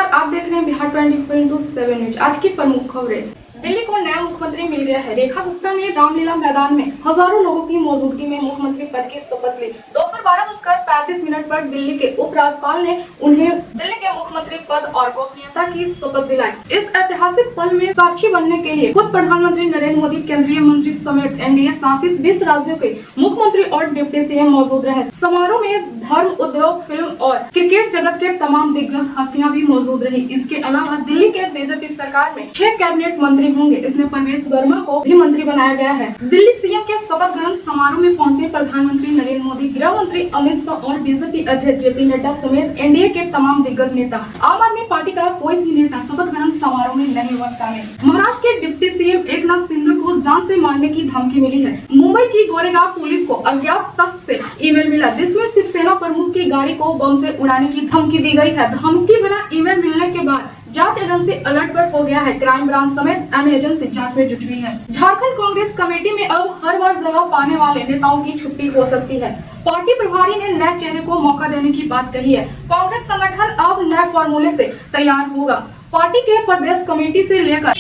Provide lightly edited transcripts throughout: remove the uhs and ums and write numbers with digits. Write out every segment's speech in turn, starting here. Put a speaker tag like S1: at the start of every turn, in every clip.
S1: नमस्कार, आप देख रहे हैं बिहार 24/7 न्यूज। आज की प्रमुख खबरें। दिल्ली को नया मुख्यमंत्री मिल गया है। रेखा गुप्ता ने रामलीला मैदान में हजारों लोगों की मौजूदगी में मुख्यमंत्री पद की शपथ ली। दोपहर 12:35 पर दिल्ली के उपराज्यपाल ने उन्हें दिल्ली के मुख्यमंत्री पद और गोपनीयता की शपथ दिलाई। इस ऐतिहासिक पल में साक्षी बनने के लिए खुद प्रधानमंत्री नरेंद्र मोदी, केंद्रीय मंत्री समेत एनडीए शासित 20 राज्यों के मुख्यमंत्री और डिप्टी सीएम मौजूद रहे। समारोह में धर्म, उद्योग, फिल्म और क्रिकेट जगत के तमाम दिग्गज हस्तियां भी मौजूद रही। इसके अलावा दिल्ली के बीजेपी सरकार में 6 कैबिनेट मंत्री होंगे। इसमें परवेश वर्मा को भी मंत्री बनाया गया है। दिल्ली सीएम के शपथ ग्रहण समारोह में पहुंचे प्रधानमंत्री नरेंद्र मोदी, गृह मंत्री अमित शाह और बीजेपी अध्यक्ष जेपी नड्डा समेत एनडीए के तमाम दिग्गज नेता। आम आदमी पार्टी का कोई भी नेता शपथ ग्रहण समारोह में नहीं हुआ शामिल। महाराष्ट्र के डिप्टी सीएम एकनाथ शिंदे को जान से मारने की धमकी मिली है। मुंबई की गोरेगांव पुलिस को अज्ञात तत्व से ईमेल मिला, जिसमें शिवसेना प्रमुख की गाड़ी को बम से उड़ाने की धमकी दी गई है। धमकी भरा ईमेल मिलने के बाद जांच एजेंसी अलर्ट पर हो गया है। क्राइम ब्रांच समेत अन्य एजेंसी जांच में जुट गई है। झारखंड कांग्रेस कमेटी में अब हर बार जगह पाने वाले नेताओं की छुट्टी हो सकती है। पार्टी प्रभारी ने नए चेहरे को मौका देने की बात कही है। कांग्रेस संगठन अब नए फॉर्मूले से तैयार होगा। पार्टी के प्रदेश कमेटी से लेकर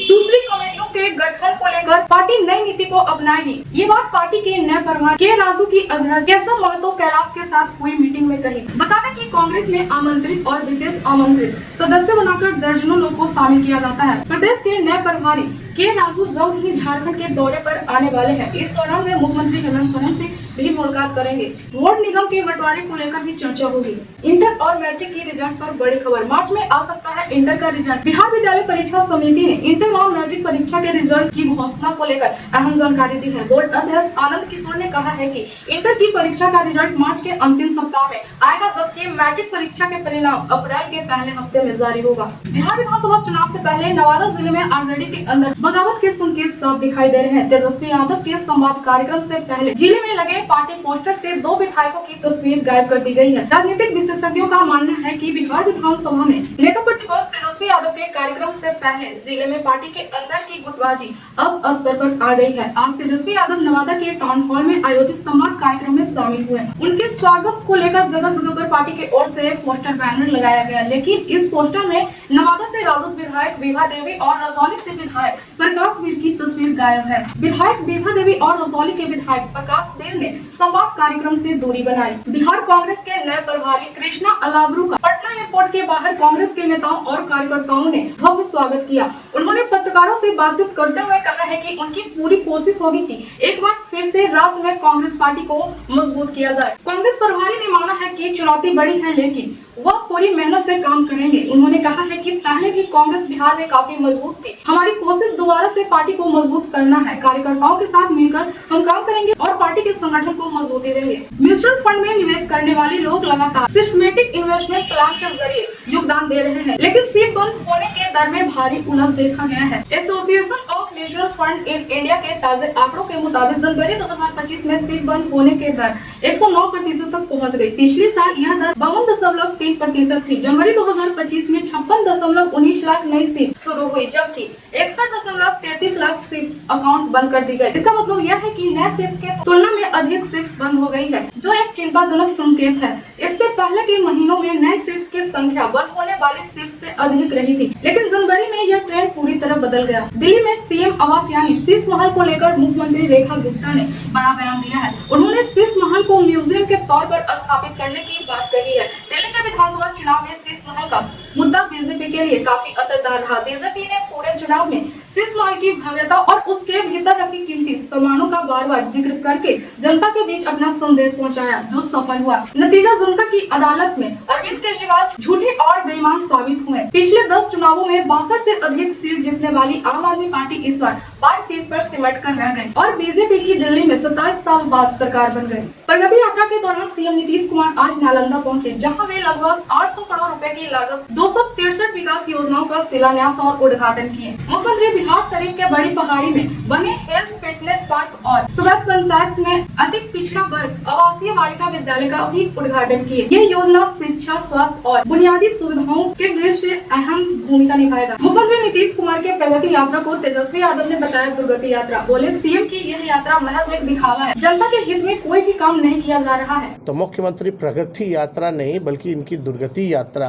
S1: दूसरी कमेटियों के गठन को लेकर पार्टी नई नीति को अपनाएगी। ये बात पार्टी के नए प्रभारी के राजू की अध्यक्ष केशव महतो कैलाश के साथ हुई मीटिंग में कही। बता दें कि कांग्रेस में आमंत्रित और विशेष आमंत्रित सदस्य बनाकर दर्जनों लोगों को शामिल किया जाता है। प्रदेश के नए प्रभारी के राजू जल्द ही झारखंड के दौरे पर आने वाले हैं। इस दौरान वे मुख्यमंत्री हेमंत सोरेन से भी मुलाकात करेंगे। वार्ड निगम के बंटवारे को लेकर भी चर्चा होगी। इंटर और मैट्रिक की रिजल्ट पर बड़ी खबर। मार्च में आ सकता है इंटर का रिजल्ट। बिहार विद्यालय परीक्षा समिति ने इंटर और मैट्रिक परीक्षा के रिजल्ट की घोषणा को लेकर अहम जानकारी दी है। बोर्ड अध्यक्ष आनंद किशोर ने कहा है कि इंटर की परीक्षा का रिजल्ट मार्च के अंतिम सप्ताह में आएगा, जबकि मैट्रिक परीक्षा के परिणाम अप्रैल के पहले हफ्ते में जारी होगा। बिहार विधानसभा चुनाव से पहले नवादा जिले में आरजेडी के अंदर बगावत के संकेत साफ दिखाई दे रहे हैं। तेजस्वी यादव के संवाद कार्यक्रम से पहले जिले में लगे पार्टी पोस्टर से 2 विधायकों की तस्वीर गायब कर दी गई है। राजनीतिक विशेषज्ञों का मानना है कि बिहार विधानसभा में नेता प्रतिपक्ष तेजस्वी यादव के कार्यक्रम से पहले जिले में पार्टी के अंदर की गुटबाजी अब स्तर पर आ गई है। आज तेजस्वी यादव नवादा के टाउन हॉल में आयोजित संवाद कार्यक्रम में शामिल हुए। उनके स्वागत को लेकर जगह जगह पर पार्टी की ओर से पोस्टर बैनर लगाया गया, लेकिन इस पोस्टर में नवादा से राजद विधायक विभा देवी और रजौली से विधायक प्रकाश वीर की तस्वीर गायब है। विधायक विभा देवी और रजौली के विधायक प्रकाश वीर ने संवाद कार्यक्रम से दूरी बनाई। बिहार कांग्रेस के नए प्रभारी कृष्णा अलाब्रू का पटना एयरपोर्ट के बाहर कांग्रेस के नेताओं और कार्यकर्ताओं ने भव्य स्वागत किया। उन्होंने पत्रकारों से बातचीत करते हुए कहा है कि उनकी पूरी कोशिश होगी कि एक बार फिर से राज्य में कांग्रेस पार्टी को मजबूत किया जाए। कांग्रेस प्रभारी ने माना है कि चुनौती बड़ी है, लेकिन वह पूरी मेहनत से काम करेंगे। उन्होंने कहा है कि पहले भी कांग्रेस बिहार में काफी मजबूत थी। हमारी कोशिश दोबारा से पार्टी को मजबूत करना है। कार्यकर्ताओं के साथ मिलकर हम काम करेंगे और पार्टी के संगठन को मजबूती देंगे। म्यूचुअल फंड में निवेश करने वाले लोग लगातार सिस्टमेटिक इन्वेस्टमेंट प्लान के जरिए योगदान दे रहे हैं, लेकिन सीट बंद होने के दर में भारी उलझ देखा गया है। Association of mutual fund in India के ताजे आंकड़ों के मुताबिक जनवरी 2025 में सीट बंद होने के दर 109% तक पहुँच गयी। पिछले साल यह दर 52.3% थी। जनवरी 2025 में 56.19 लाख नई सीट शुरू हुई, जबकि 61.33 लाख सीट अकाउंट बंद कर दी गई। इसका मतलब यह है कि नए सीट्स के तुलना में अधिक सीट्स बंद हो गई है, जो एक चिंताजनक संकेत है। इससे पहले के महीनों में नए सीट्स की संख्या बंद होने वाली सीट से अधिक रही थी, लेकिन जनवरी में यह ट्रेंड पूरी तरह बदल गया। दिल्ली में सीएम आवास यानी शीश महल को लेकर मुख्यमंत्री रेखा गुप्ता ने बड़ा बयान दिया है। उन्होंने शीश महल को म्यूजियम के तौर पर स्थापित करने की बात कही है। दिल्ली के विधानसभा चुनाव में शीश महल का मुद्दा बीजेपी के लिए काफी असरदार रहा। बीजेपी ने पूरे चुनाव में शीश महल की भव्यता और उसके भीतर रखी कीमती सामानों का बार-बार जिक्र करके जनता के बीच अपना संदेश पहुंचाया, जो सफल हुआ। नतीजा जनता की अदालत में अरविंद केजरीवाल झूठे और बेईमान साबित हुए। पिछले 10 चुनावों में 62 से अधिक सीट जीतने वाली आम आदमी पार्टी इस बार 22 सीट पर सिमट कर रह गई और बीजेपी की दिल्ली में 27 साल बाद सरकार बन गई। प्रगति यात्रा के दौरान सीएम नीतीश कुमार आज नालंदा पहुंचे, जहां वे लगभग 800 करोड़ रुपए की लागत 263 विकास योजनाओं का शिलान्यास और उद्घाटन किए। मुख्यमंत्री बिहार शरीफ के बड़ी पहाड़ी में बने हेल्थ फिटनेस पार्क और सुबह पंचायत में अधिक पिछड़ा वर्ग आवासीय बालिका विद्यालय का भी उद्घाटन किए। ये योजना शिक्षा, स्वास्थ्य और बुनियादी सुविधाओं के दृष्टि से अहम भूमिका निभाएगा। मुख्यमंत्री नीतीश कुमार के प्रगति यात्रा को तेजस्वी यादव ने बताया दुर्गति यात्रा। बोले, सीएम की यह यात्रा महज एक दिखावा है, जनता के हित में कोई भी काम नहीं किया जा रहा है।
S2: तो मुख्यमंत्री प्रगति यात्रा नहीं बल्कि इनकी दुर्गति यात्रा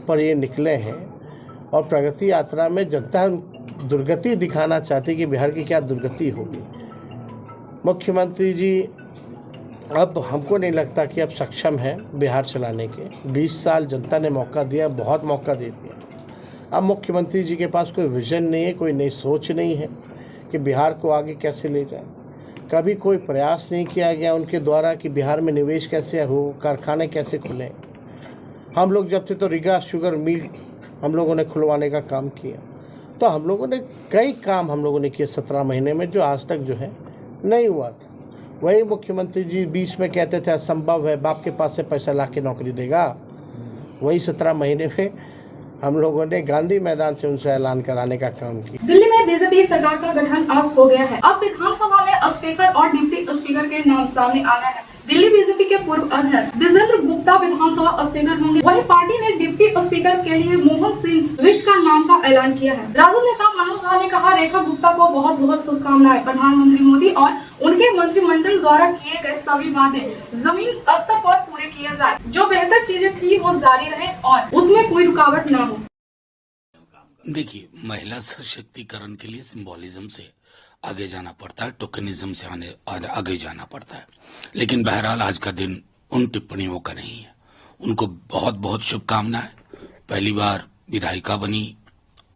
S2: पर ये निकले हैं और प्रगति यात्रा में जनता दुर्गति दिखाना चाहती कि बिहार की क्या दुर्गति होगी। मुख्यमंत्री जी अब हमको नहीं लगता कि अब सक्षम है बिहार चलाने के। 20 साल जनता ने मौका दिया, बहुत मौका दे दिया। अब मुख्यमंत्री जी के पास कोई विजन नहीं है, कोई नई सोच नहीं है कि बिहार को आगे कैसे ले जाए। कभी कोई प्रयास नहीं किया गया उनके द्वारा कि बिहार में निवेश कैसे हो, कारखाने कैसे खुलें। हम लोग जब थे तो रीगा शुगर मिल हम लोगों ने खुलवाने का काम किया। तो हम लोगों ने कई काम हम लोगों ने किए 17 महीने में, जो आज तक जो है नहीं हुआ था। वही मुख्यमंत्री जी 20 में कहते थे असंभव है, बाप के पास से पैसा ला के नौकरी देगा। वही 17 महीने में हम लोगों ने गांधी मैदान से उनसे ऐलान कराने का काम किया।
S1: दिल्ली में बीजेपी सरकार का गठन आज हो गया है। अब विधानसभा में स्पीकर और डिप्टी स्पीकर के नाम सामने आ गए हैं। दिल्ली बीजेपी के पूर्व अध्यक्ष विजेंद्र गुप्ता विधानसभा स्पीकर होंगे। वहीं पार्टी ने डिप्टी स्पीकर के लिए मोहन सिंह बिष्ट का नाम का ऐलान किया है। राजद नेता मनोज झा ने कहा, रेखा गुप्ता को बहुत बहुत शुभकामनाएं। प्रधानमंत्री मोदी और उनके मंत्रिमंडल द्वारा किए गए सभी वादे जमीन स्तर पर पूरे किए जाए। जो बेहतर चीजें थी वो जारी रहे और उसमें कोई रुकावट न हो।
S3: देखिए, महिला सशक्तिकरण के लिए सिंबोलिज्म से आगे जाना पड़ता है, टोकनिज्म से आगे जाना पड़ता है। लेकिन बहरहाल आज का दिन उन टिप्पणियों का नहीं है। उनको बहुत बहुत शुभकामनाएं। पहली बार विधायिका बनी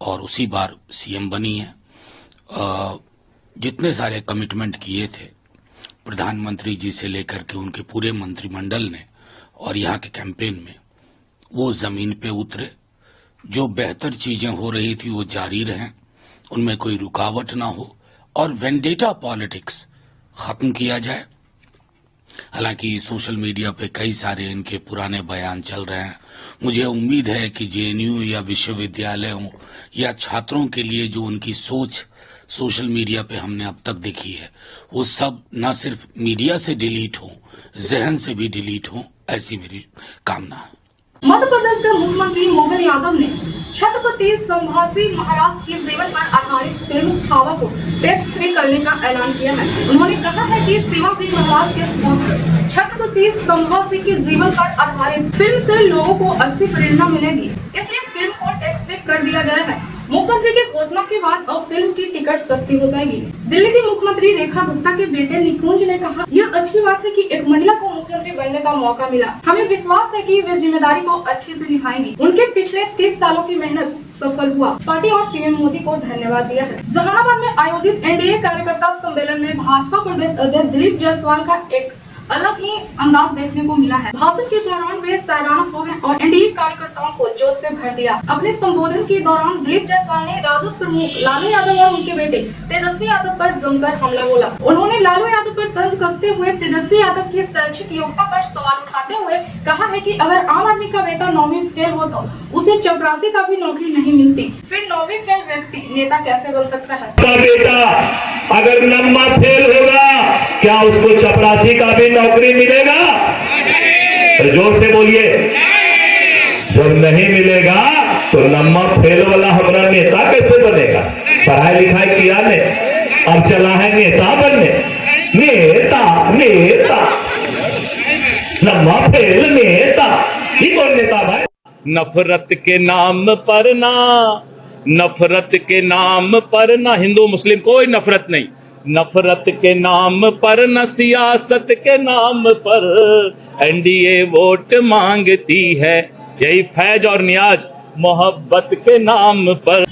S3: और उसी बार सीएम बनी है। जितने सारे कमिटमेंट किए थे प्रधानमंत्री जी से लेकर के उनके पूरे मंत्रिमंडल ने और यहाँ के कैंपेन में, वो जमीन पे उतरे। जो बेहतर चीजें हो रही थी वो जारी रहें, उनमें कोई रुकावट ना हो और वेंडेटा पॉलिटिक्स खत्म किया जाए। हालांकि सोशल मीडिया पे कई सारे इनके पुराने बयान चल रहे हैं। मुझे उम्मीद है कि जेएनयू या विश्वविद्यालयों या छात्रों के लिए जो उनकी सोच सोशल मीडिया पे हमने अब तक देखी है, वो सब न सिर्फ मीडिया से डिलीट हो, जहन से भी डिलीट हो, ऐसी मेरी कामना है।
S1: मध्य प्रदेश के मुख्यमंत्री मोहन यादव ने छत्रपति संभाजी महाराज के जीवन पर आधारित फिल्म छावा को टैक्स फ्री करने का ऐलान किया है। उन्होंने कहा है कि शिवाजी महाराज के स्पोर्ट्स छत्रपति संभाजी के जीवन पर आधारित फिल्म से लोगों को अच्छी प्रेरणा मिलेगी, इसलिए फिल्म को टैक्स फ्री कर दिया गया है। मुख्यमंत्री की घोषणा के बाद अब फिल्म की टिकट सस्ती हो जाएगी। दिल्ली की मुख्यमंत्री रेखा गुप्ता के बेटे निकुंज ने कहा, यह अच्छी बात है कि एक महिला को मुख्यमंत्री बनने का मौका मिला। हमें विश्वास है कि वे जिम्मेदारी को अच्छे से निभाएंगी। उनके पिछले 30 सालों की मेहनत सफल हुआ। पार्टी और पीएम मोदी को धन्यवाद दिया है। जहानाबाद में आयोजित एनडीए कार्यकर्ता सम्मेलन में भाजपा प्रदेश अध्यक्ष दिलीप जायसवाल का एक अलग ही अंदाज देखने को मिला है। भाषण के दौरान वे सैराना हो गए और एनडीए कार्यकर्ताओं को जोश से भर दिया। अपने संबोधन के दौरान दिलीप जायसवाल ने राजद प्रमुख लालू यादव और उनके बेटे तेजस्वी यादव पर जमकर हमला बोला। उन्होंने लालू यादव पर तंज कसते हुए तेजस्वी यादव की शैक्षिक योग्यता पर सवाल उठाते हुए कहा है कि अगर आम आदमी का बेटा 9वीं फेल हो तो उसे चपरासी का भी नौकरी नहीं मिलती, फिर 9वीं फेल व्यक्ति नेता कैसे बन सकता है।
S4: बेटा अगर 9वां फेल होगा, क्या उसको चपरासी का भी नौकरी मिलेगा? जोर से बोलिए। जब नहीं मिलेगा तो 9वां फेल वाला हमारा नेता कैसे बनेगा? पढ़ाई लिखाई किया ने, अब चला है नेता बनने। नेता नेता 9वां फेल नेता, ये कौन नेता भाई? नफरत के नाम पर ना, नफरत के नाम पर ना, हिंदू मुस्लिम कोई नफरत नहीं। नफरत के नाम पर न सियासत के नाम पर एनडीए वोट मांगती है। यही फैज और नियाज मोहब्बत के नाम पर।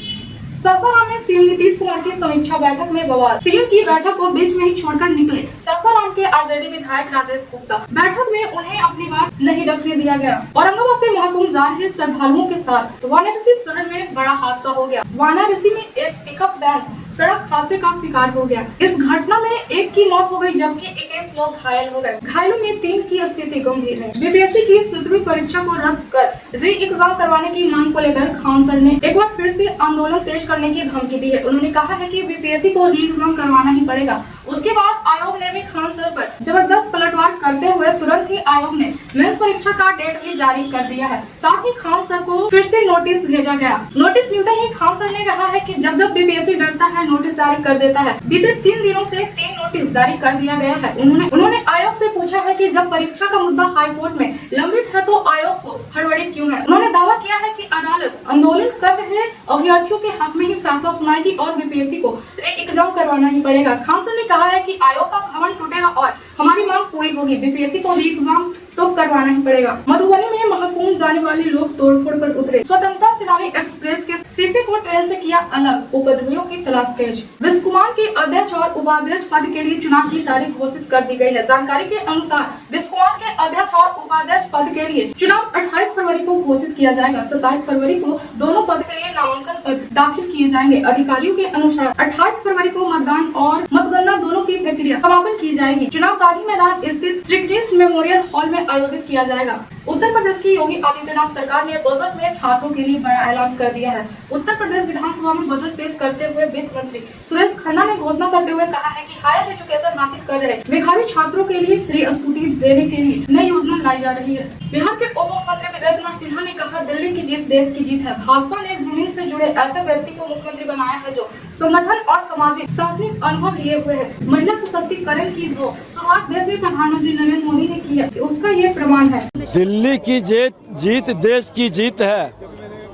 S1: सासाराम में सीएम नीतीश कुमार की समीक्षा बैठक में बवाल। सीएम की बैठक को बीच में ही छोड़कर निकले सासाराम के आरजेडी विधायक राजेश गुप्ता। बैठक में उन्हें अपनी बात नहीं रखने दिया गया। औरंगाबाद से महाकुंभ जा रहे श्रद्धालुओं के साथ वाराणसी शहर में बड़ा हादसा हो गया। वाराणसी में एक पिकअप वैन सड़क हादसे का शिकार हो गया। इस घटना में एक की मौत हो गई जबकि 21 लोग घायल हो गए। घायलों में 3 की स्थिति गंभीर है। बीपीएससी की 17वीं परीक्षा को रद्द कर री एग्जाम करवाने की मांग को लेकर खान सर ने एक बार फिर से आंदोलन तेज करने की धमकी दी है। उन्होंने कहा है कि बीपीएससी को री एग्जाम करवाना ही पड़ेगा। उसके बाद आयोग ने भी खान सर पर जबरदस्त पलटवार करते हुए तुरंत ही आयोग ने मेंस परीक्षा का डेट भी जारी कर दिया है। साथ ही खान सर को फिर से नोटिस भेजा गया। नोटिस मिलते ही खान सर ने कहा है कि जब जब बीपीएससी डरता है नोटिस जारी कर देता है। बीते 3 दिनों से 3 नोटिस जारी कर दिया गया है। उन्होंने आयोग से पूछा है कि जब परीक्षा का मुद्दा हाई कोर्ट में लंबित है तो आयोग को हड़बड़ी क्यों है। उन्होंने दावा किया है कि अदालत आंदोलन कर रहे अभ्यर्थियों के हक में ही फैसला सुनाएगी और बीपीएससी को एग्जाम करवाना ही पड़ेगा। खान सर ने कहा है कि आयोग का घमंड टूटेगा और हमारी मांग पूरी होगी। बीपीएससी को री एग्जाम तो करवाना ही पड़ेगा। मधुबनी में महाकुंभ जाने वाले लोग तोड़फोड़ पर उतरे। स्वतंत्रता सेनानी एक्सप्रेस के शीशे को ट्रेन से किया अलग, उपद्रवियों की तलाश तेज। विश्व कुमार के अध्यक्ष और उपाध्यक्ष पद के लिए चुनाव की तारीख घोषित कर दी गई है। जानकारी के अनुसार विश्व कुमार के अध्यक्ष और उपाध्यक्ष पद के लिए चुनाव 28 फरवरी को घोषित किया जाएगा। 27 फरवरी को दोनों पद के लिए नामांकन पत्र दाखिल किए जाएंगे। अधिकारियों के अनुसार 28 फरवरी को मतदान और मतगणना दोनों की प्रक्रिया समापन की जाएगी। चुनाव गांधी मैदान स्थित श्री कृष्ण मेमोरियल हॉल में आयोजित किया जाएगा। उत्तर प्रदेश की योगी आदित्यनाथ सरकार ने बजट में छात्रों के लिए बड़ा ऐलान कर दिया है। उत्तर प्रदेश विधानसभा में बजट पेश करते हुए वित्त मंत्री सुरेश खन्ना ने घोषणा करते हुए कहा है कि हायर एजुकेशन हासिल कर रहे मेधावी छात्रों के लिए फ्री स्कूटी देने के लिए नई योजना लाई जा रही है। बिहार के उप मुख्यमंत्री विजय कुमार सिन्हा ने कहा, दिल्ली की जीत देश की जीत है। भाजपा ने जमीन से जुड़े ऐसे व्यक्ति को मुख्यमंत्री बनाया है जो संगठन और सामाजिक शासनिक अनुभव लिए हुए है। महिला सशक्तिकरण की जो शुरुआत देश में प्रधानमंत्री नरेंद्र मोदी ने की है, उसका ये प्रमाण है।
S5: दिल्ली की जीत देश की जीत है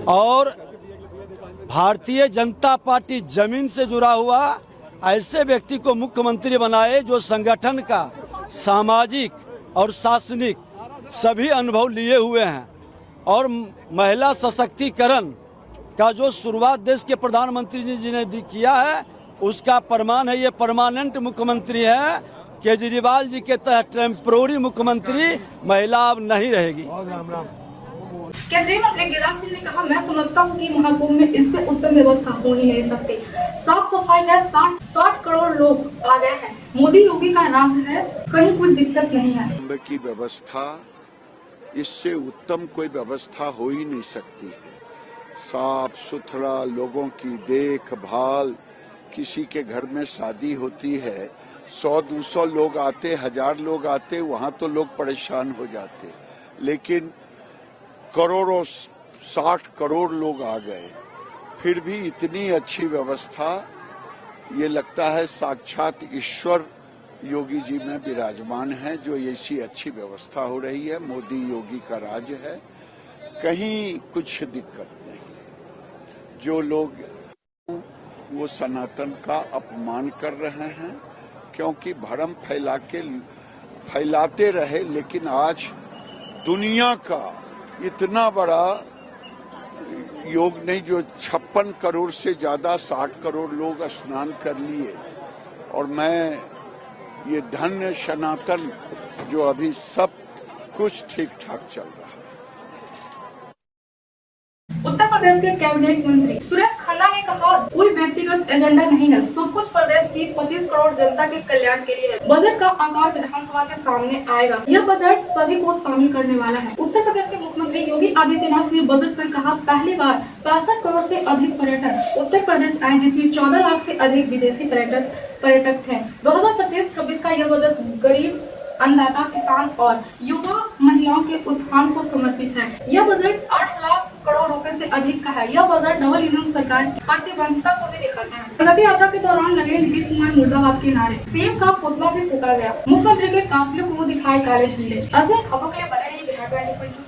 S5: और भारतीय जनता पार्टी जमीन से जुड़ा हुआ ऐसे व्यक्ति को मुख्यमंत्री बनाए जो संगठन का सामाजिक और शासनिक सभी अनुभव लिए हुए हैं और महिला सशक्तिकरण का जो शुरुआत देश के प्रधानमंत्री जी ने किया है उसका प्रमाण है। ये परमानेंट मुख्यमंत्री है। केजरीवाल जी के तहत टेम्पोररी मुख्यमंत्री महिला अब नहीं रहेगी।
S1: केंद्रीय मंत्री गिरिराज सिंह ने कहा, मैं समझता हूँ कि महाकुंभ में इससे उत्तम व्यवस्था हो ही नहीं सकती। साफ सफाई है, 60 करोड़ लोग आ गए हैं। मोदी योगी का राज है, कहीं कुछ दिक्कत नहीं है।
S6: कुंभ की व्यवस्था इससे उत्तम कोई व्यवस्था हो ही नहीं सकती है। साफ सुथरा, लोगों की देखभाल। किसी के घर में शादी होती है, 100-200 लोग आते, 1000 लोग आते, वहां तो लोग परेशान हो जाते, लेकिन करोड़ों 60 करोड़ लोग आ गए, फिर भी इतनी अच्छी व्यवस्था। ये लगता है साक्षात ईश्वर योगी जी में विराजमान है जो ऐसी अच्छी व्यवस्था हो रही है। मोदी योगी का राज है, कहीं कुछ दिक्कत नहीं। जो लोग वो सनातन का अपमान कर रहे हैं, क्योंकि भ्रम फैलाते रहे, लेकिन आज दुनिया का इतना बड़ा योग नहीं जो 56 करोड़ से ज्यादा 60 करोड़ लोग स्नान कर लिए। और मैं ये धन्य सनातन जो अभी सब कुछ ठीक ठाक चल रहा है।
S1: उत्तर प्रदेश के कैबिनेट मंत्री सुरेश खन्ना ने कहा, कोई व्यक्तिगत एजेंडा नहीं है, सब कुछ प्रदेश की 25 करोड़ जनता के कल्याण के लिए है। बजट का आकार विधानसभा के सामने आएगा। यह बजट सभी को शामिल करने वाला है। उत्तर प्रदेश के मुख्यमंत्री योगी आदित्यनाथ ने बजट पर कहा, पहली बार 65 करोड़ से अधिक पर्यटन उत्तर प्रदेश आए, जिसमें 14 लाख से अधिक विदेशी पर्यटक थे। 2025-26 का यह बजट गरीब, अन्नदाता, किसान और युवा महिलाओं के उत्थान को समर्पित है। यह बजट 8 लाख करोड़ रुपए से अधिक का है। यह बजट डबल इंजन सरकार की प्रतिबद्धता को भी दिखाता है। प्रगति यात्रा के दौरान लगे नीतीश कुमार मुर्दाबाद के नारे, सीएम का पुतला भी फूका गया। मुख्यमंत्री के काफिले को दिखाए काले झंडे। ऐसे खबरों के लिए बने रहिए बिहार 24।